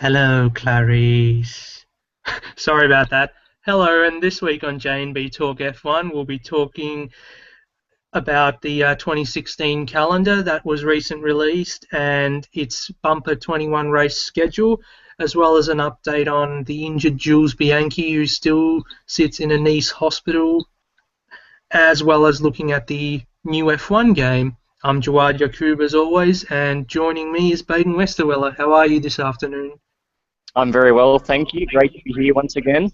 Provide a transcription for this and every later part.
Hello, Clarice. Sorry about that. Hello, and this week on J&B Talk F1, we'll be talking about the 2016 calendar that was recently released and its bumper 21 race schedule, as well as an update on the injured Jules Bianchi, who still sits in a Nice hospital, as well as looking at the new F1 game. I'm Jawad Yakub as always, and joining me is Baden Westerweller. How are you this afternoon? I'm very well, thank you. Great to be here once again.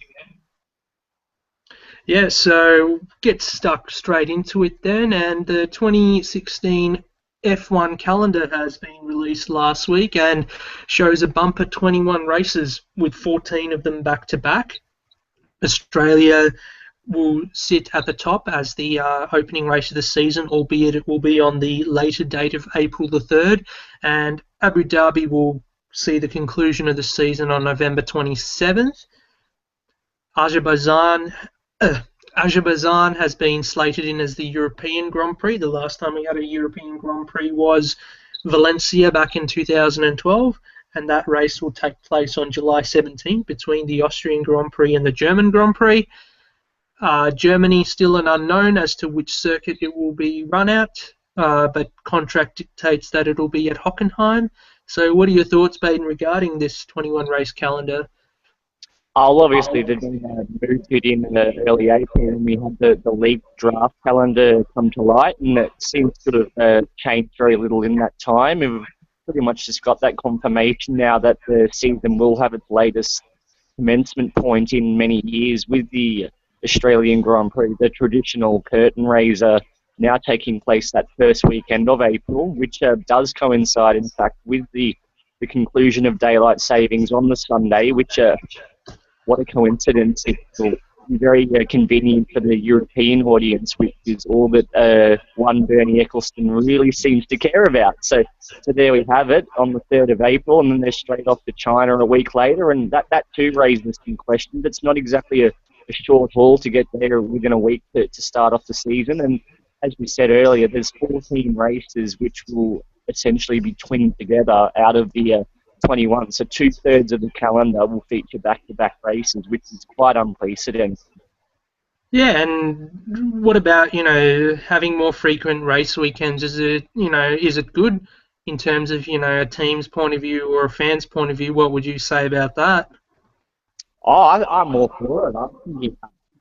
Yeah, so get stuck straight into it then. And the 2016 F1 calendar has been released last week and shows a bumper 21 races with 14 of them back to back. Australia will sit at the top as the opening race of the season, albeit it will be on the later date of April the 3rd. And Abu Dhabi will see the conclusion of the season on November 27th. Azerbaijan Azerbaijan has been slated in as the European Grand Prix. The last time we had a European Grand Prix was Valencia back in 2012, and that race will take place on July 17th between the Austrian Grand Prix and the German Grand Prix. Germany still an unknown as to which circuit it will be run at, but contract dictates that it will be at Hockenheim. So what are your thoughts, Baden, regarding this 21 race calendar? Obviously, they moved it in early April, and we had the league draft calendar come to light, and it seems to have changed very little in that time. We've pretty much just got that confirmation now that the season will have its latest commencement point in many years with the Australian Grand Prix, the traditional curtain raiser, now taking place that first weekend of April, which does coincide, in fact, with the conclusion of daylight savings on the Sunday, which what a coincidence. It will be very convenient for the European audience, which is all that one Bernie Eccleston really seems to care about. So there we have it on the 3rd of April, and then they're straight off to China a week later, and that too raises some questions. It's not exactly a short haul to get there within a week to start off the season, and as we said earlier, there's 14 races which will essentially be twinned together out of the 21. So 2/3 of the calendar will feature back-to-back races, which is quite unprecedented. Yeah, and what about, having more frequent race weekends? Is it good in terms of, a team's point of view or a fan's point of view? What would you say about that? I'm all for it. I think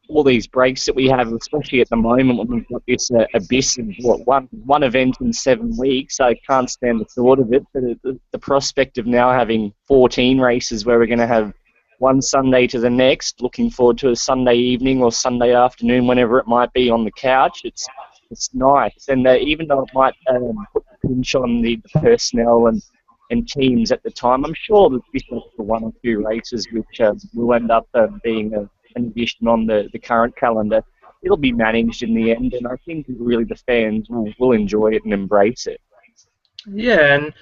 all these breaks that we have, especially at the moment when we've got this abyss of one event in 7 weeks, I can't stand the thought of it. But the prospect of now having 14 races where we're going to have one Sunday to the next, looking forward to a Sunday evening or Sunday afternoon, whenever it might be on the couch, it's nice. And even though it might put the pinch on the personnel and teams at the time, I'm sure that this extra one or two races, which will end up being an addition on the current calendar, it'll be managed in the end, and I think really the fans will enjoy it and embrace it. Yeah, and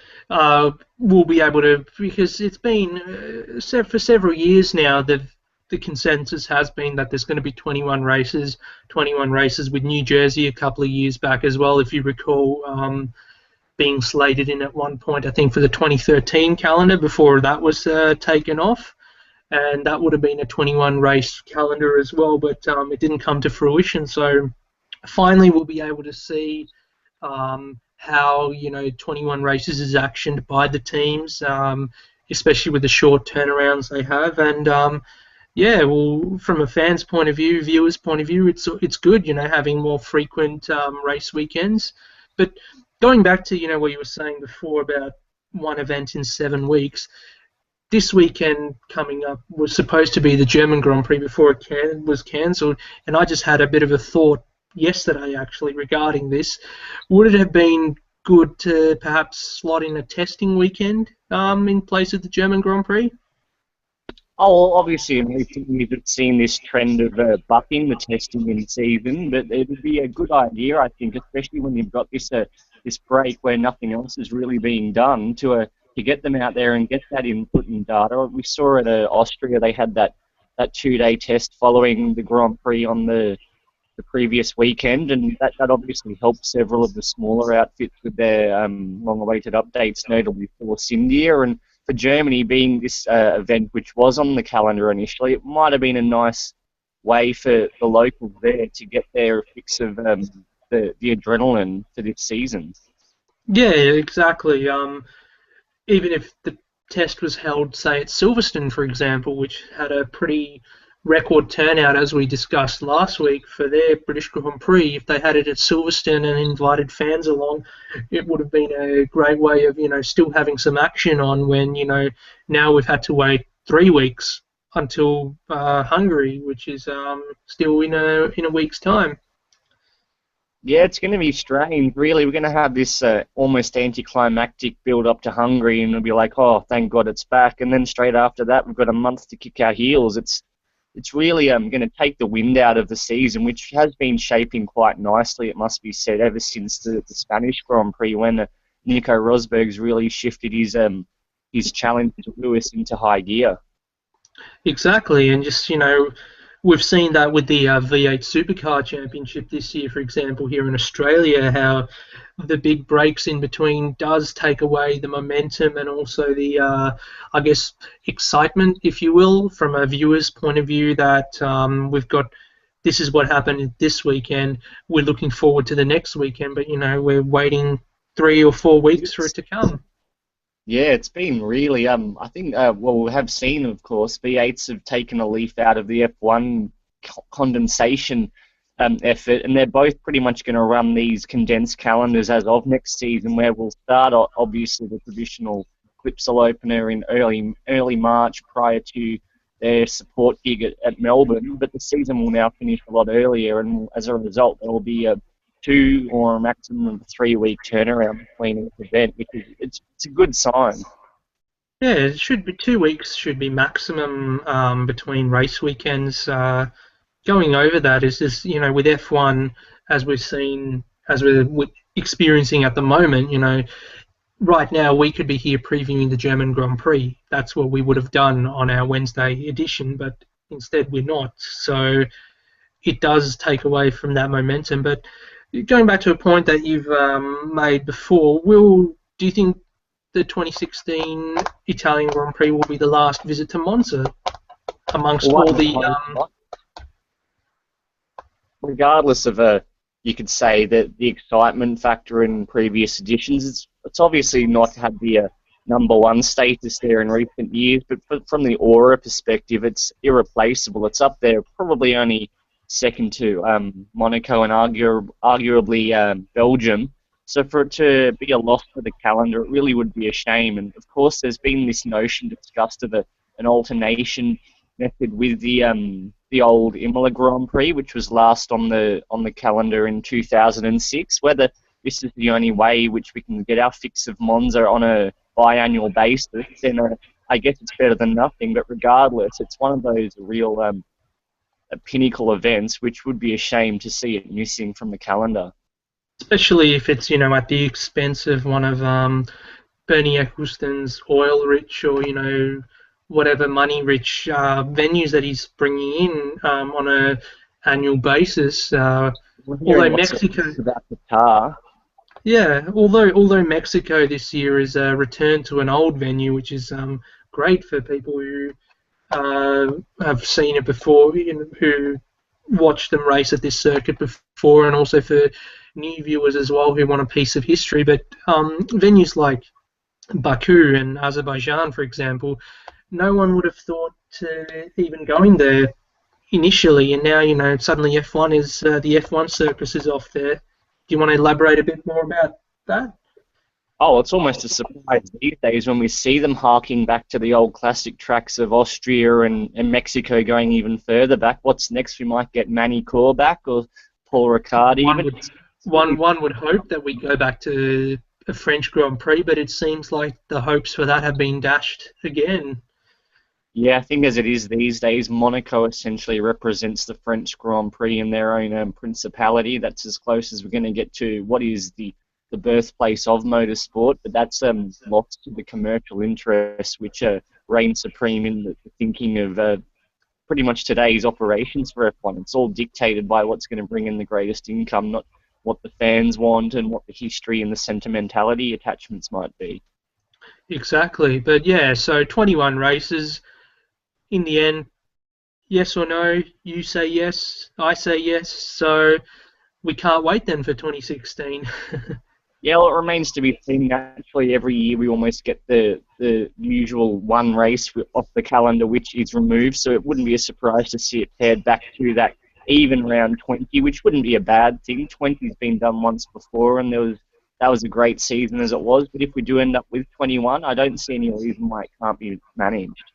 we'll be able to, because it's been for several years now that the consensus has been that there's going to be 21 races with New Jersey a couple of years back as well, if you recall. Being slated in at one point, I think, for the 2013 calendar before that was taken off, and that would have been a 21 race calendar as well, but it didn't come to fruition. So finally we'll be able to see how 21 races is actioned by the teams, especially with the short turnarounds they have. And yeah, well, from a fan's point of view, viewers' point of view, it's good, having more frequent race weekends. But going back to what you were saying before about one event in 7 weeks, this weekend coming up was supposed to be the German Grand Prix before it was cancelled, and I just had a bit of a thought yesterday actually regarding this. Would it have been good to perhaps slot in a testing weekend in place of the German Grand Prix? Oh, well, obviously, we've seen this trend of bucking the testing in season, but it would be a good idea, I think, especially when you've got this break where nothing else is really being done, to get them out there and get that input and data. We saw at Austria they had that 2-day test following the Grand Prix on the previous weekend, and that obviously helped several of the smaller outfits with their long-awaited updates, notably Force India. And for Germany being this event which was on the calendar initially, it might have been a nice way for the locals there to get their fix of the adrenaline for this season. Yeah, exactly. Even if the test was held, say, at Silverstone, for example, which had a pretty record turnout, as we discussed last week, for their British Grand Prix, if they had it at Silverstone and invited fans along, it would have been a great way of, still having some action on when, now we've had to wait 3 weeks until Hungary, which is still in a week's time. Yeah, it's going to be strange. Really, we're going to have this almost anticlimactic build up to Hungary, and it'll be like, oh, thank God it's back. And then straight after that, we've got a month to kick our heels. It's really going to take the wind out of the season, which has been shaping quite nicely, it must be said, ever since the Spanish Grand Prix when Nico Rosberg's really shifted his challenge to Lewis into high gear. Exactly, and just we've seen that with the V8 Supercar Championship this year, for example, here in Australia, how the big breaks in between does take away the momentum and also the, I guess, excitement, if you will, from a viewer's point of view. That we've got this is what happened this weekend. We're looking forward to the next weekend, but we're waiting 3 or 4 weeks for it to come. Yeah, it's been really. I think. Well, we have seen, of course, V8s have taken a leaf out of the F1 condensation effort, and they're both pretty much going to run these condensed calendars as of next season, where we'll start obviously the traditional Clipsal opener in early March prior to their support gig at Melbourne, but the season will now finish a lot earlier, and as a result, there will be a 2 or a maximum of 3 week turnaround between each event, which is it's a good sign. Yeah, it should be 2 weeks should be maximum between race weekends. Going over that is just with F1, as we've seen, as we're experiencing at the moment, right now we could be here previewing the German Grand Prix. That's what we would have done on our Wednesday edition, but instead we're not. So it does take away from that momentum. But going back to a point that you've made before, do you think the 2016 Italian Grand Prix will be the last visit to Monza amongst Well, all the regardless of you could say that the excitement factor in previous editions, it's obviously not had the number one status there in recent years, but from the aura perspective, it's irreplaceable. It's up there, probably only second to Monaco and arguably Belgium. So for it to be a loss for the calendar, it really would be a shame. And of course, there's been this notion discussed of an alternation method with the old Imola Grand Prix, which was last on the calendar in 2006. Whether this is the only way which we can get our fix of Monza on a biannual basis, then I guess it's better than nothing. But regardless, it's one of those real pinnacle events, which would be a shame to see it missing from the calendar. especially if it's at the expense of one of Bernie Ecclestone's oil-rich or whatever money-rich venues that he's bringing in on a annual basis. Although Mexico, about Qatar. yeah, although Mexico this year is returned to an old venue, which is great for people who have seen it before, who watched them race at this circuit before, and also for new viewers as well who want a piece of history. But venues like Baku and Azerbaijan, for example, no one would have thought to even going there initially, and now suddenly F1 is the F1 circus is off there. Do you want to elaborate a bit more about that? Oh, it's almost a surprise these days when we see them harking back to the old classic tracks of Austria and Mexico going even further back. What's next? We might get Manny Corr back or Paul Ricard even. One would hope that we go back to a French Grand Prix, but it seems like the hopes for that have been dashed again. Yeah, I think as it is these days, Monaco essentially represents the French Grand Prix in their own principality. That's as close as we're going to get to what is the birthplace of motorsport, but that's lost to the commercial interests which reign supreme in the thinking of pretty much today's operations for F1. It's all dictated by what's going to bring in the greatest income, not what the fans want and what the history and the sentimentality attachments might be. exactly. But yeah, so 21 races in the end. Yes or no? You say yes, I say yes. So we can't wait then for 2016. Yeah, well, it remains to be seen. Naturally, every year we almost get the usual one race off the calendar which is removed, so it wouldn't be a surprise to see it paired back to that even round 20, which wouldn't be a bad thing. 20's been done once before, and that was a great season as it was. But if we do end up with 21, I don't see any reason why it can't be managed.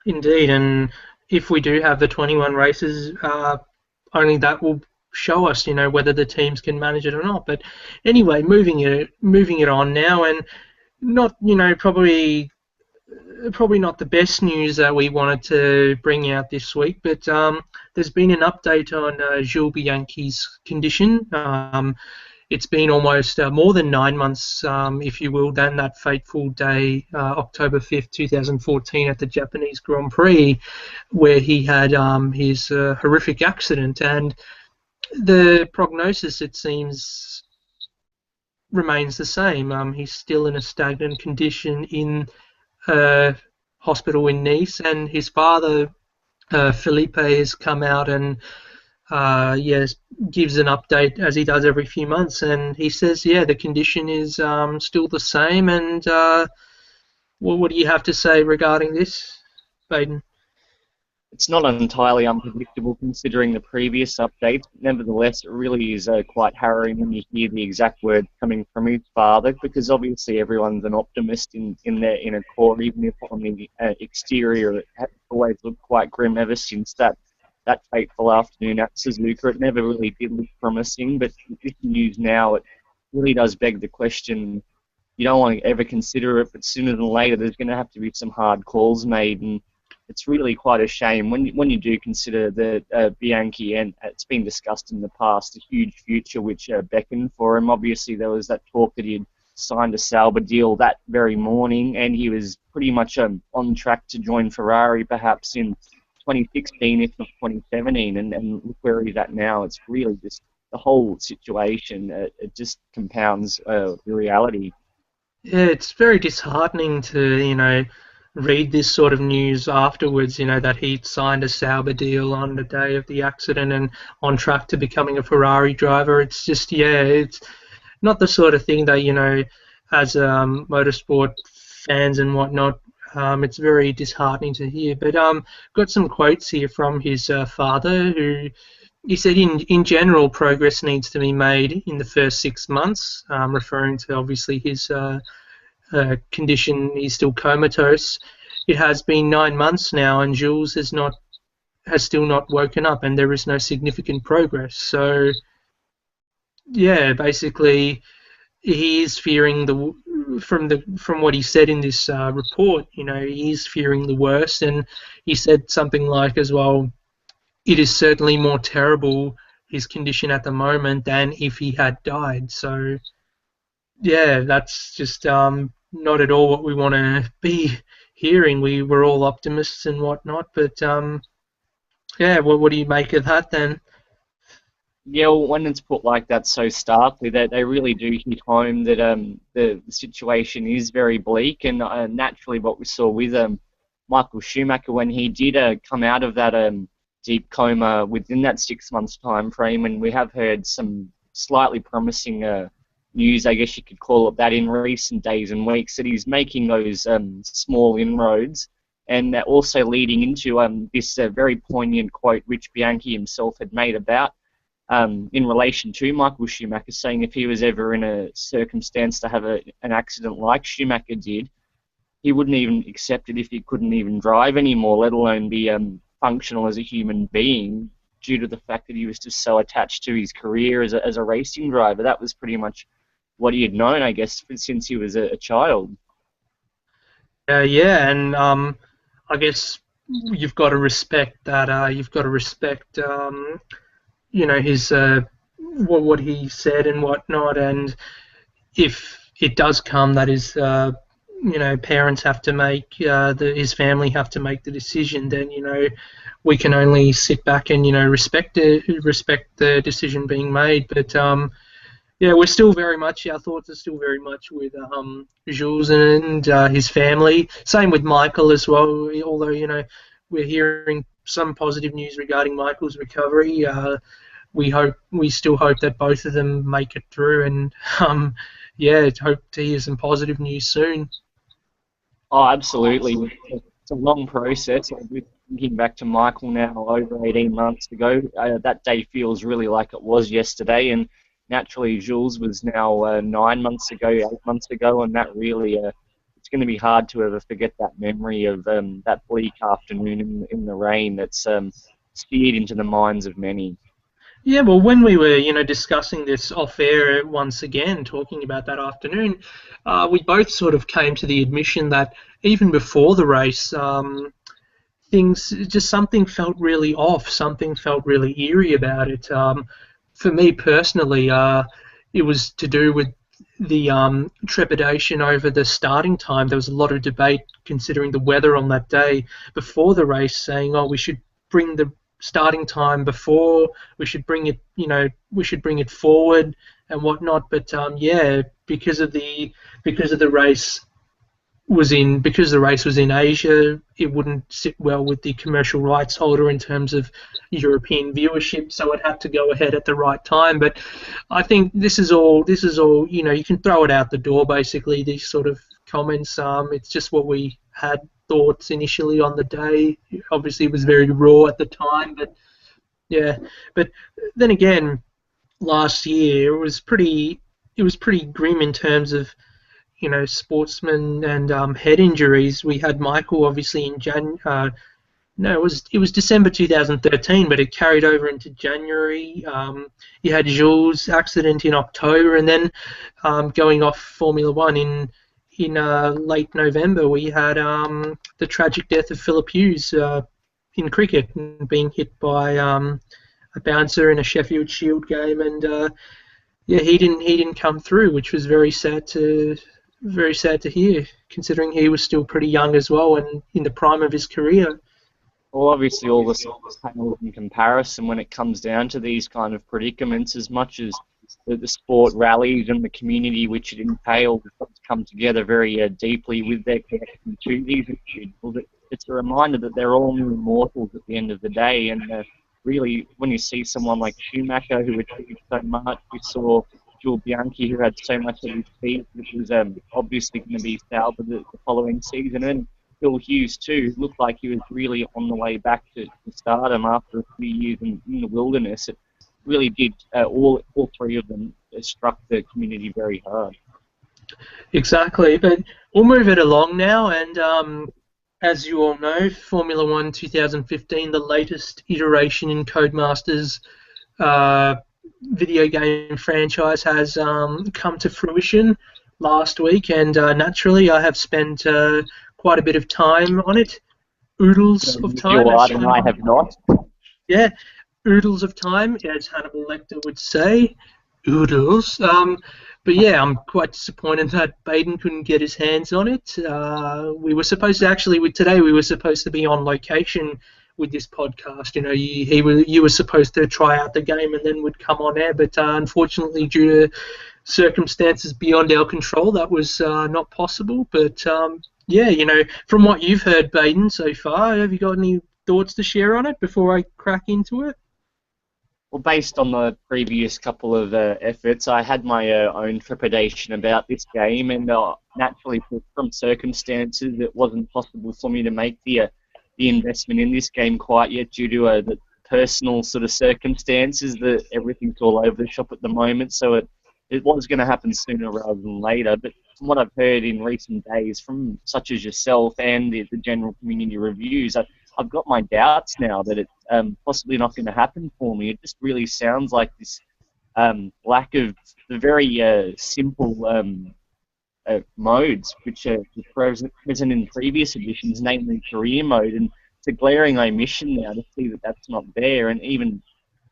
Indeed, and if we do have the 21 races, only that will show us, whether the teams can manage it or not. But anyway, moving it on now, and not, probably not the best news that we wanted to bring out this week, but there's been an update on Jules Bianchi's condition. It's been almost more than 9 months, if you will, than that fateful day, October 5th, 2014, at the Japanese Grand Prix, where he had his horrific accident. And the prognosis, it seems, remains the same. He's still in a stagnant condition in hospital in Nice, and his father, Felipe, has come out and yes, gives an update as he does every few months, and he says, yeah, the condition is still the same. And what do you have to say regarding this, Baden? It's not entirely unpredictable considering the previous updates. Nevertheless, it really is quite harrowing when you hear the exact words coming from his father, because obviously everyone's an optimist in their inner core, even if on the exterior it has always looked quite grim ever since that fateful afternoon at Suzuka. It never really did look promising, but with this news now, it really does beg the question. You don't want to ever consider it, but sooner than later there's going to have to be some hard calls made, and it's really quite a shame when you do consider that Bianchi, and it's been discussed in the past, a huge future which beckoned for him. Obviously, there was that talk that he had signed a Sauber deal that very morning, and he was pretty much on track to join Ferrari perhaps in 2016, if not 2017, and look where he's at now. It's really just the whole situation. It just compounds the reality. Yeah, it's very disheartening to, read this sort of news afterwards, that he'd signed a Sauber deal on the day of the accident and on track to becoming a Ferrari driver. It's just, yeah, it's not the sort of thing that, as motorsport fans and whatnot, it's very disheartening to hear. But got some quotes here from his father, who he said, in general, progress needs to be made in the first 6 months, referring to obviously his condition. He's still comatose. It has been 9 months now, and Jules has still not woken up, and there is no significant progress. So yeah, basically, he is fearing from what he said in this report. He is fearing the worst, and he said something like, as well, it is certainly more terrible, his condition at the moment, than if he had died. So yeah, that's just not at all what we want to be hearing. We were all optimists and whatnot, but yeah, what do you make of that then? Yeah, well, when it's put like that so starkly, that they really do hit home that the situation is very bleak, and naturally what we saw with Michael Schumacher when he did come out of that deep coma within that 6 months time frame, and we have heard some slightly promising news, I guess you could call it that, in recent days and weeks, that he's making those small inroads, and also leading into this very poignant quote which Bianchi himself had made about in relation to Michael Schumacher, saying if he was ever in a circumstance to have an accident like Schumacher did, he wouldn't even accept it if he couldn't even drive anymore, let alone be functional as a human being, due to the fact that he was just so attached to his career as a racing driver. That was pretty much what he had known, I guess, since he was a child. Yeah, and I guess you've got to respect that. You've got to respect, his what he said and whatnot. And if it does come, that is, parents have to make his family have to make the decision. Then we can only sit back and respect the decision being made. But Yeah, we're still very much, our thoughts are still very much with Jules and his family. Same with Michael as well, although, we're hearing some positive news regarding Michael's recovery. We still hope that both of them make it through, and yeah, hope to hear some positive news soon. Oh, absolutely. It's a long process. With thinking back to Michael now over 18 months ago, that day feels really like it was yesterday. And naturally, Jules was now 9 months ago, 8 months ago, and that really, it's going to be hard to ever forget that memory of that bleak afternoon in the rain that's seared into the minds of many. Yeah, well, when we were, discussing this off air once again, talking about that afternoon, we both sort of came to the admission that even before the race, things just something felt really off. Something felt really eerie about it. For me personally, it was to do with the trepidation over the starting time. There was a lot of debate considering the weather on that day before the race, saying, "Oh, we should bring the starting time before. We should bring it, we should bring it forward and whatnot." But yeah, because the race because the race was in Asia, it wouldn't sit well with the commercial rights holder in terms of European viewership, so it had to go ahead at the right time. But I think this is all, you can throw it out the door basically, these sort of comments. It's just what we had thoughts initially on the day. Obviously, it was very raw at the time, but yeah. But then again, last year it was pretty grim in terms of sportsmen and head injuries. We had Michael obviously in no, it was December 2013, but it carried over into January. You had Jules' accident in October, and then going off Formula One in late November, we had the tragic death of Philip Hughes in cricket, being hit by a bouncer in a Sheffield Shield game, and yeah, he didn't come through, which was very sad to hear, considering he was still pretty young as well and in the prime of his career. Well, obviously, all this pales in comparison when it comes down to these kind of predicaments, as much as the sport rallies and the community which it entails come together very deeply with their connection to these individuals. It's a reminder that they're all mere mortals at the end of the day, and really, when you see someone like Schumacher who achieved so much, we saw Jules Bianchi who had so much at his feet, which was obviously going to be salvaged the following season, and Phil Hughes too looked like he was really on the way back to stardom after a few years in the wilderness. It really did. All three of them struck the community very hard. Exactly, but we'll move it along now, and as you all know, Formula One 2015, the latest iteration in Codemasters uh, video game franchise, has come to fruition last week, and naturally, I have spent quite a bit of time on it. Oodles of time, as Jawad and I Hannibal, have not. yeah, oodles of time, as Hannibal Lecter would say. Oodles. But yeah, I'm quite disappointed that Baden couldn't get his hands on it. We were supposed to actually, today we were supposed to be on location with this podcast. You were supposed to try out the game and then would come on air, but unfortunately, due to circumstances beyond our control, that was not possible. But yeah, from what you've heard, Baden, so far, have you got any thoughts to share on it before I crack into it? Well, based on the previous couple of efforts, I had my own trepidation about this game, and naturally, from circumstances, it wasn't possible for me to make the investment in this game quite yet due to the personal sort of circumstances that everything's all over the shop at the moment. So it was going to happen sooner rather than later. But from what I've heard in recent days, from such as yourself and the general community reviews, I've got my doubts now that it's possibly not going to happen for me. It just really sounds like this lack of the very simple modes which are present in previous editions, namely career mode, and it's a glaring omission now to see that that's not there. And even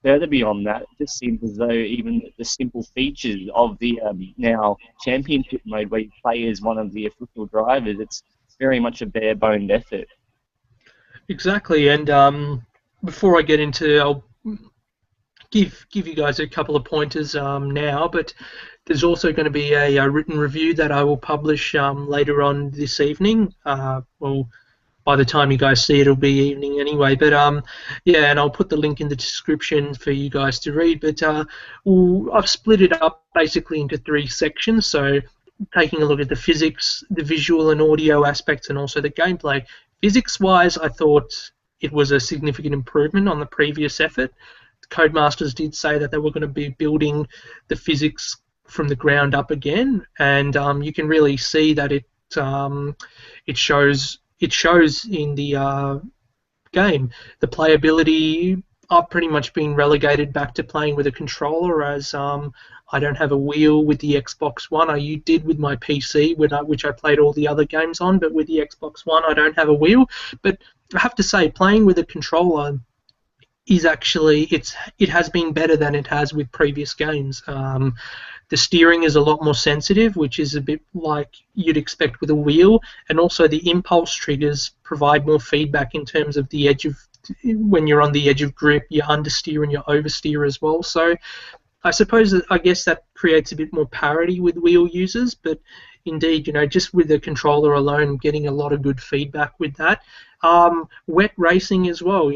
further beyond that, it just seems as though even the simple features of the now championship mode, where you play as one of the official drivers, it's very much a bare-boned effort. Exactly, and before I get into, I'll give you guys a couple of pointers now, but there's also going to be a written review that I will publish later on this evening. Well, by the time you guys see it, it'll be evening anyway. But yeah, and I'll put the link in the description for you guys to read. But I've split it up basically into 3 sections. So taking a look at the physics, the visual and audio aspects, and also the gameplay. Physics-wise, I thought it was a significant improvement on the previous effort. The Codemasters did say that they were going to be building the physics from the ground up again, and you can really see that it shows in the game. The playability, I've pretty much been relegated back to playing with a controller, as I don't have a wheel with the Xbox One. You did with my PC, which I played all the other games on, but with the Xbox One, I don't have a wheel. But I have to say, playing with a controller is actually it has been better than it has with previous games. The steering is a lot more sensitive, which is a bit like you'd expect with a wheel, and also the impulse triggers provide more feedback in terms of the edge of when you're on the edge of grip, you understeer and you oversteer as well. So I guess that creates a bit more parity with wheel users, but indeed, just with the controller alone, I'm getting a lot of good feedback with that. Wet racing as well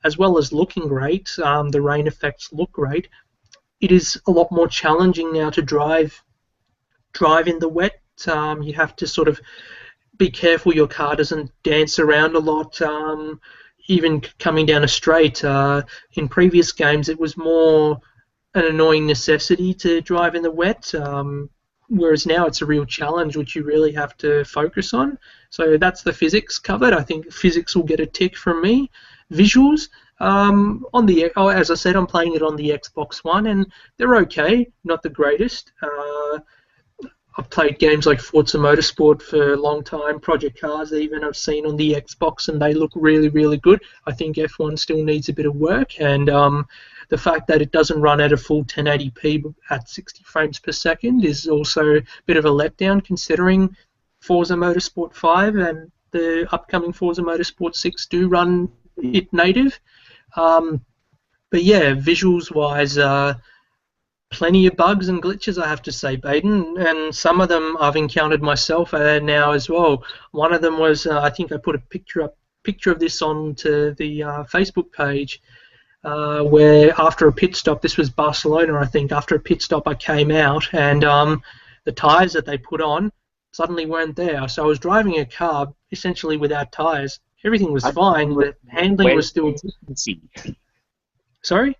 as looking great, the rain effects look great. It is a lot more challenging now to drive in the wet. You have to sort of be careful your car doesn't dance around a lot, even coming down a straight. In previous games, it was more an annoying necessity to drive in the wet, whereas now it's a real challenge which you really have to focus on. So that's the physics covered. I think physics will get a tick from me. Visuals, as I said, I'm playing it on the Xbox One, and they're okay, not the greatest. I've played games like Forza Motorsport for a long time, Project Cars even I've seen on the Xbox, and they look really, really good. I think F1 still needs a bit of work, and the fact that it doesn't run at a full 1080p at 60 frames per second is also a bit of a letdown, considering Forza Motorsport 5 and the upcoming Forza Motorsport 6 do run it native. But yeah, visuals-wise, plenty of bugs and glitches, I have to say, Baden, and some of them I've encountered myself now as well. One of them was, I think I put a picture of this onto the Facebook page, where after a pit stop, this was Barcelona, I think, after a pit stop I came out, and the tyres that they put on suddenly weren't there. So I was driving a car essentially without tyres. Everything was fine, the handling was still... Sorry?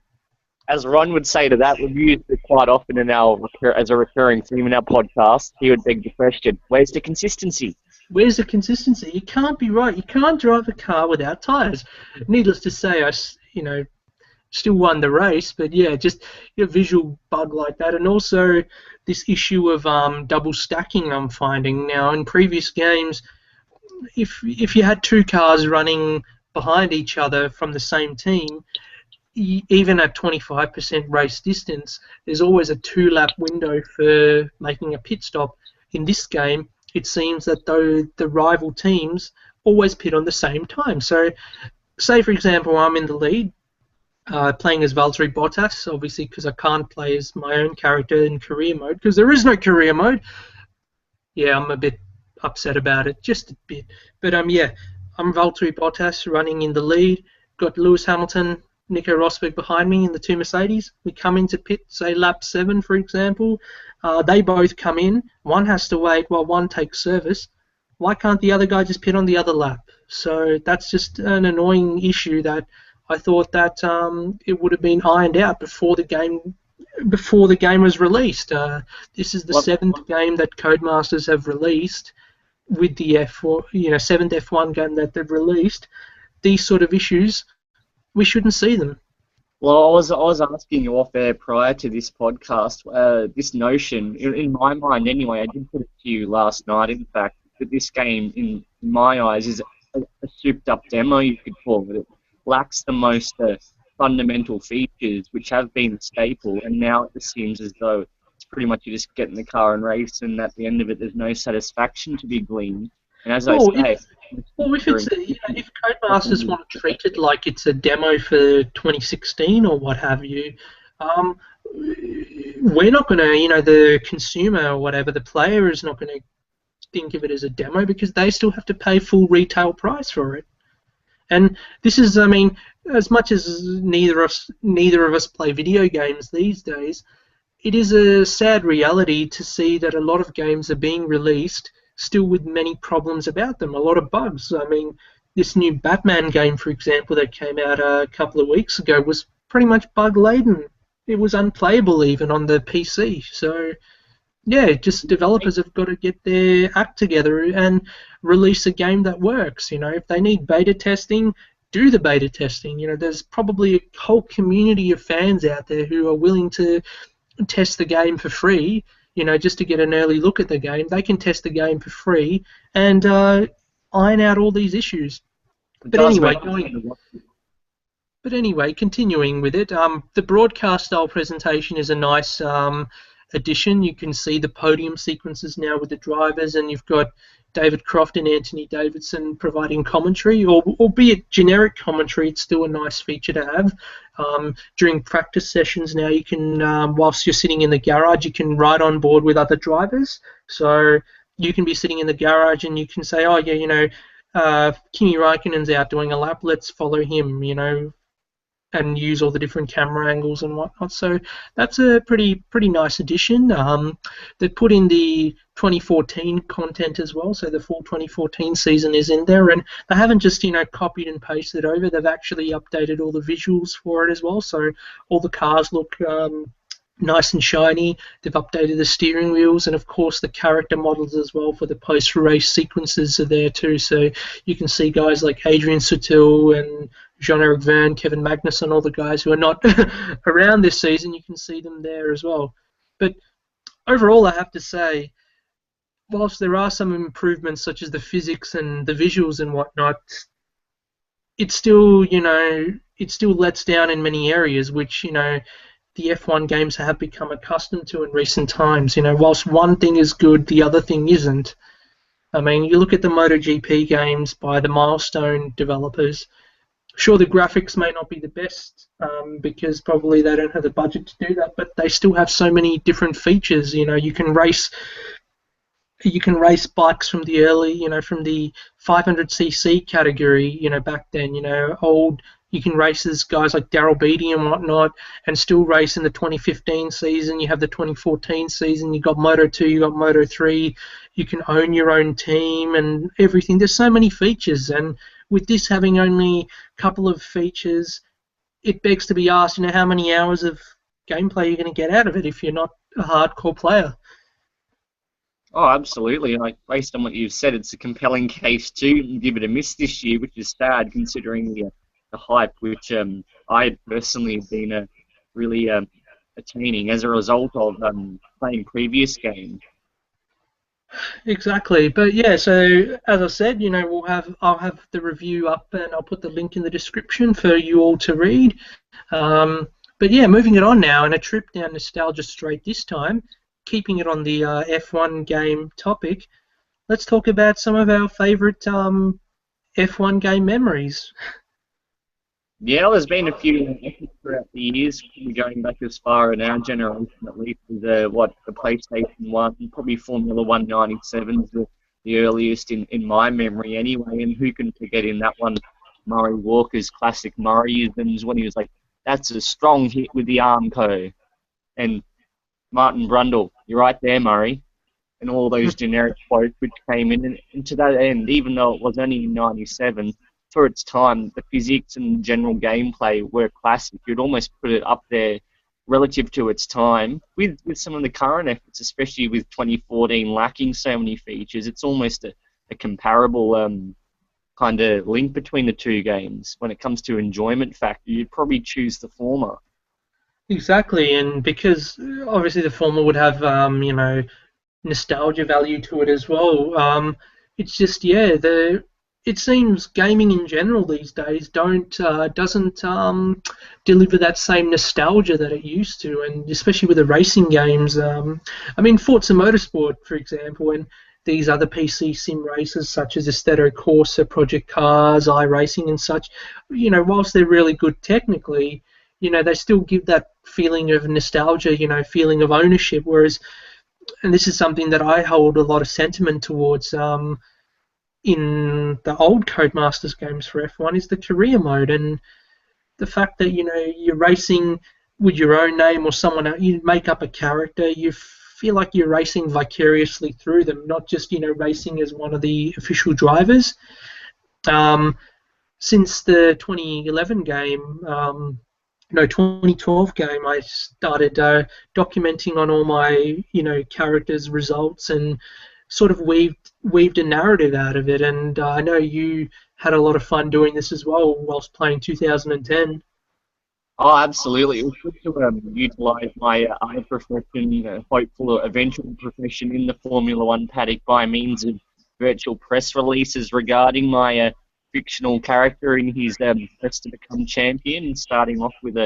As Ron would say to that, we've used it quite often as a recurring theme in our podcast. He would beg the question, where's the consistency? Where's the consistency? You can't be right. You can't drive a car without tyres. Needless to say, I still won the race, but yeah, just a visual bug like that. And also this issue of double stacking I'm finding now. In previous games, if you had 2 cars running behind each other from the same team, even at 25% race distance, there's always a 2-lap window for making a pit stop. In this game, it seems that the rival teams always pit on the same time. So, say for example, I'm in the lead, playing as Valtteri Bottas, obviously because I can't play as my own character in career mode, because there is no career mode. Yeah, I'm a bit upset about it, just a bit. But yeah, I'm Valtteri Bottas running in the lead, got Lewis Hamilton, Nico Rosberg behind me in the 2 Mercedes. We come into pit, say lap 7 for example. They both come in. One has to wait while one takes service. Why can't the other guy just pit on the other lap? So that's just an annoying issue that I thought that it would have been ironed out before the game was released. This is the 7th game that Codemasters have released with the 7th F1 game that they've released. These sort of issues, we shouldn't see them. Well, I was asking you off air prior to this podcast, this notion, in my mind anyway, I did put it to you last night, in fact, that this game, in my eyes, is a souped-up demo, you could call it. It lacks the most fundamental features, which have been a staple, and now it just seems as though it's pretty much you just get in the car and race, and at the end of it, there's no satisfaction to be gleaned. And as I say, Well, if it's considering if Codemasters want to treat it like it's a demo for 2016 or what have you, um, we're not going to, the consumer or whatever, the player is not going to think of it as a demo because they still have to pay full retail price for it. And this is, I mean, as much as neither of us play video games these days, it is a sad reality to see that a lot of games are being released still with many problems about them, a lot of bugs. I mean, this new Batman game, for example, that came out a couple of weeks ago was pretty much bug laden. It was unplayable even on the PC. So yeah, just developers have got to get their act together and release a game that works. If they need beta testing, do the beta testing. There's probably a whole community of fans out there who are willing to test the game for free, just to get an early look at the game. They can test the game for free and iron out all these issues. it But does anyway, make continuing with it, the broadcast style presentation is a nice addition. You can see the podium sequences now with the drivers, and you've got David Croft and Anthony Davidson providing commentary, albeit generic commentary. It's still a nice feature to have. During practice sessions now, you can, whilst you're sitting in the garage, you can ride on board with other drivers. So you can be sitting in the garage and you can say, oh yeah, Kimi Raikkonen's out doing a lap, let's follow him, and use all the different camera angles and whatnot. So that's a pretty nice addition. They put in the 2014 content as well, so the full 2014 season is in there, and they haven't just copied and pasted over. They've actually updated all the visuals for it as well. So all the cars look nice and shiny. They've updated the steering wheels, and of course the character models as well for the post-race sequences are there too. So you can see guys like Adrian Sutil and Jean-Eric Verne, Kevin Magnussen, all the guys who are not around this season. You can see them there as well. But overall, I have to say, whilst there are some improvements such as the physics and the visuals and whatnot, it still lets down in many areas, which the F1 games have become accustomed to in recent times. Whilst one thing is good, the other thing isn't. I mean, you look at the MotoGP games by the Milestone developers. Sure, the graphics may not be the best because probably they don't have the budget to do that, but they still have so many different features. You can race bikes from the early, from the 500cc category, back then. You can race as guys like Daryl Beatty and whatnot, and still race in the 2015 season. You have the 2014 season. You got Moto 2, you got Moto 3. You can own your own team and everything. There's so many features, and with this having only a couple of features, it begs to be asked, how many hours of gameplay you're going to get out of it if you're not a hardcore player. Oh, absolutely. Like, based on what you've said, it's a compelling case to give it a miss this year, which is sad considering the hype, which I personally have been really attaining as a result of playing previous games. Exactly, but yeah. So as I said, I'll have the review up, and I'll put the link in the description for you all to read. But yeah, moving it on now, and a trip down Nostalgia Street this time, keeping it on the F1 game topic. Let's talk about some of our favourite F1 game memories. Yeah, there's been a few throughout the years, going back as far in our generation at least, as the PlayStation 1, probably Formula 197 is the earliest in my memory anyway, and who can forget in that one Murray Walker's classic Murrayisms when he was like, that's a strong hit with the Armco, and Martin Brundle, you're right there, Murray, and all those generic quotes which came in, and to that end, even though it was only in 97, for its time, the physics and general gameplay were classic. You'd almost put it up there relative to its time. With some of the current efforts, especially with 2014 lacking so many features, it's almost a comparable kind of link between the two games. When it comes to enjoyment factor, you'd probably choose the former. Exactly, and because obviously the former would have, nostalgia value to it as well. It's just, it seems gaming in general these days doesn't deliver that same nostalgia that it used to, and especially with the racing games. I mean, Forza Motorsport, for example, and these other PC sim races such as Assetto Corsa, Project Cars, iRacing and such, whilst they're really good technically, they still give that feeling of nostalgia, feeling of ownership. Whereas, and this is something that I hold a lot of sentiment towards in the old Codemasters games for F1 is the career mode, and the fact that you're racing with your own name or someone else, you make up a character, you feel like you're racing vicariously through them, not just racing as one of the official drivers. Since the 2011 game, no 2012 game, I started documenting on all my characters' results and sort of weaved a narrative out of it. And I know you had a lot of fun doing this as well whilst playing 2010. Oh, absolutely. It was good to utilise my eye profession, hopeful eventual profession in the Formula One paddock by means of virtual press releases regarding my fictional character in his quest to become champion, starting off with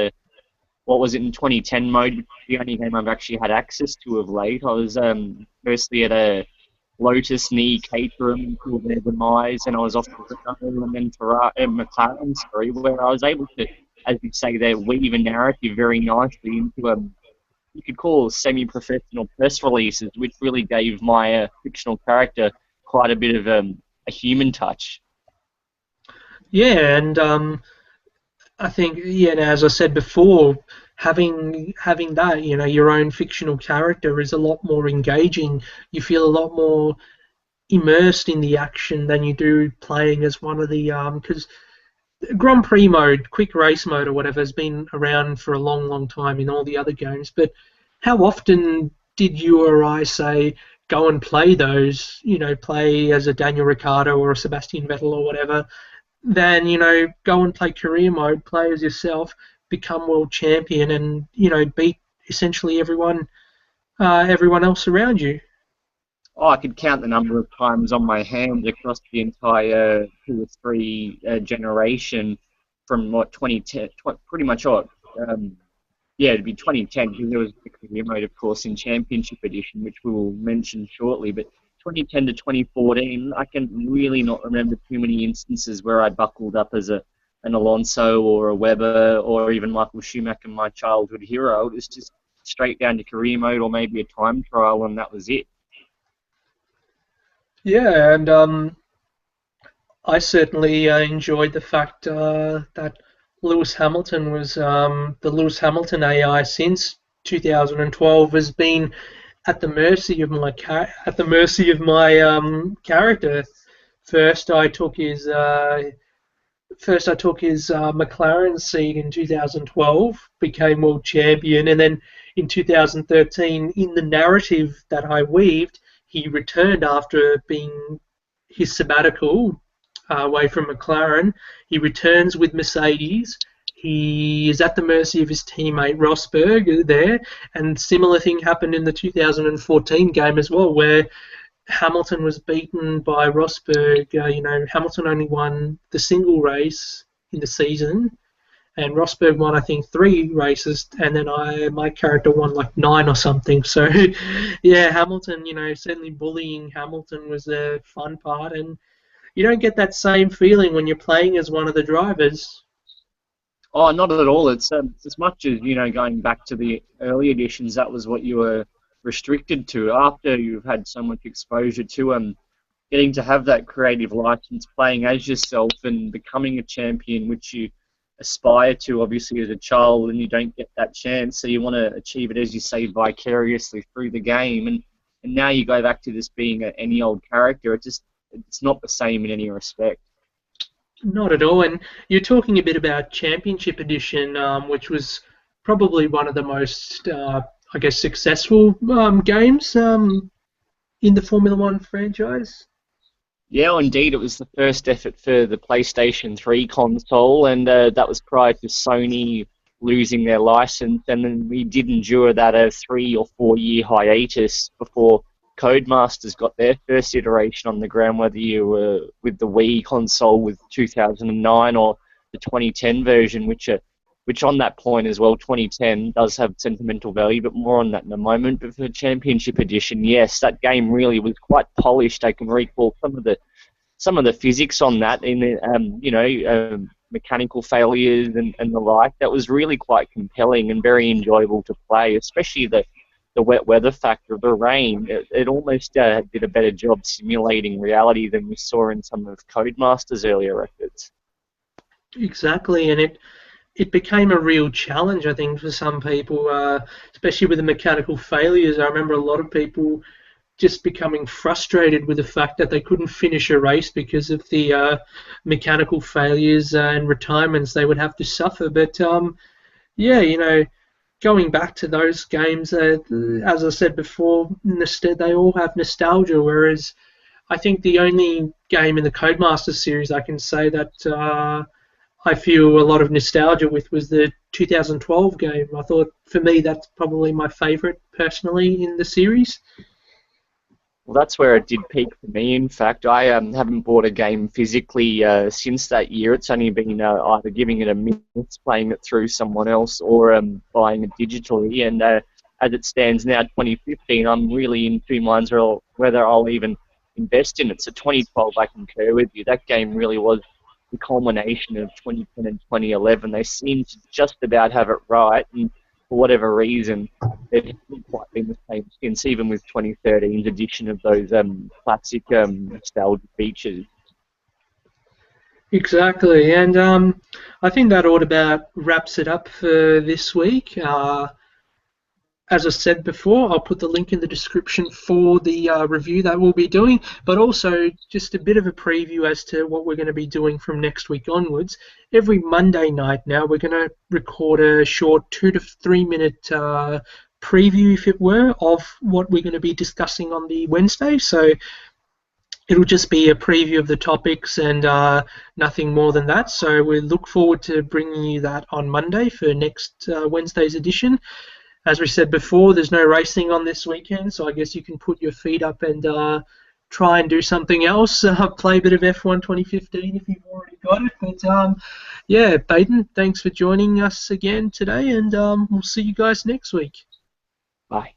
what was it in 2010 mode, which is the only game I've actually had access to of late. I was firstly at a Lotus knee Caterham until their demise, and I was off to Renault and then McLaren, where I was able to, as you say there, weave a narrative very nicely into you could call semi-professional press releases, which really gave my fictional character quite a bit of a human touch. Yeah, and I think, as I said before, having that, your own fictional character is a lot more engaging. You feel a lot more immersed in the action than you do playing as one of the because Grand Prix mode, quick race mode, or whatever has been around for a long, long time in all the other games. But how often did you or I say go and play those? Play as a Daniel Ricciardo or a Sebastian Vettel or whatever. Then go and play career mode, play as yourself, become world champion, and beat essentially everyone else around you. Oh, I could count the number of times on my hand across the entire 2 or 3 generation from what 2010, pretty much what. Yeah, it'd be 2010 because there was the career mode, of course, in Championship Edition, which we will mention shortly. But 2010 to 2014, I can really not remember too many instances where I buckled up as an Alonso or a Webber or even Michael Schumacher, my childhood hero. It was just straight down to career mode or maybe a time trial, and that was it. Yeah, and I certainly enjoyed the fact that Lewis Hamilton was the Lewis Hamilton AI since 2012 has been at the mercy of my character. First, I took his McLaren seat in 2012, became world champion, and then in 2013, in the narrative that I weaved, he returned after being his sabbatical away from McLaren. He returns with Mercedes. He is at the mercy of his teammate Rosberg there, and similar thing happened in the 2014 game as well, where Hamilton was beaten by Rosberg. Hamilton only won the single race in the season, and Rosberg won, I think, 3 races, and then my character won like 9 or something. So, yeah, Hamilton, certainly bullying Hamilton was a fun part, and you don't get that same feeling when you're playing as one of the drivers. Oh, not at all. It's as much as going back to the early editions. That was what you were restricted to. After you've had so much exposure to getting to have that creative license, playing as yourself, and becoming a champion, which you aspire to, obviously, as a child, and you don't get that chance. So you want to achieve it, as you say, vicariously through the game. And now you go back to this being any old character. It's not the same in any respect. Not at all. And you're talking a bit about Championship Edition, which was probably one of the most, I guess, successful games in the Formula One franchise. Yeah, indeed, it was the first effort for the PlayStation 3 console, and that was prior to Sony losing their license, and then we did endure that a 3 or 4 year hiatus before Codemasters got their first iteration on the ground, whether you were with the Wii console with 2009 or the 2010 version, which which on that point as well, 2010 does have sentimental value, but more on that in a moment. But for the Championship edition, yes, that game really was quite polished. I can recall some of the physics on that in the, mechanical failures and the like. That was really quite compelling and very enjoyable to play, especially the wet weather factor of the rain. It almost did a better job simulating reality than we saw in some of Codemasters' earlier records. Exactly, and it became a real challenge, I think, for some people, especially with the mechanical failures. I remember a lot of people just becoming frustrated with the fact that they couldn't finish a race because of the mechanical failures and retirements they would have to suffer. But yeah, going back to those games, as I said before, they all have nostalgia. Whereas I think the only game in the Codemasters series I can say that I feel a lot of nostalgia with was the 2012 game. I thought, for me, that's probably my favourite personally in the series. Well, that's where it did peak for me. In fact, I haven't bought a game physically since that year. It's only been either giving it a miss, playing it through someone else, or buying it digitally. And as it stands now, 2015, I'm really in two minds whether I'll even invest in it. So 2012, I concur with you. That game really was the culmination of 2010 and 2011. They seemed to just about have it right, and for whatever reason, it hasn't quite been the same since, even with 2013's edition of those classic nostalgia features. Exactly, and I think that about wraps it up for this week. As I said before, I'll put the link in the description for the review that we'll be doing, but also just a bit of a preview as to what we're going to be doing from next week onwards. Every Monday night now, we're going to record a short 2 to 3 minute preview, if it were, of what we're going to be discussing on the Wednesday. So it'll just be a preview of the topics and nothing more than that. So we look forward to bringing you that on Monday for next Wednesday's edition. As we said before, there's no racing on this weekend, so I guess you can put your feet up and try and do something else, play a bit of F1 2015 if you've already got it. But yeah, Baden, thanks for joining us again today, and we'll see you guys next week. Bye.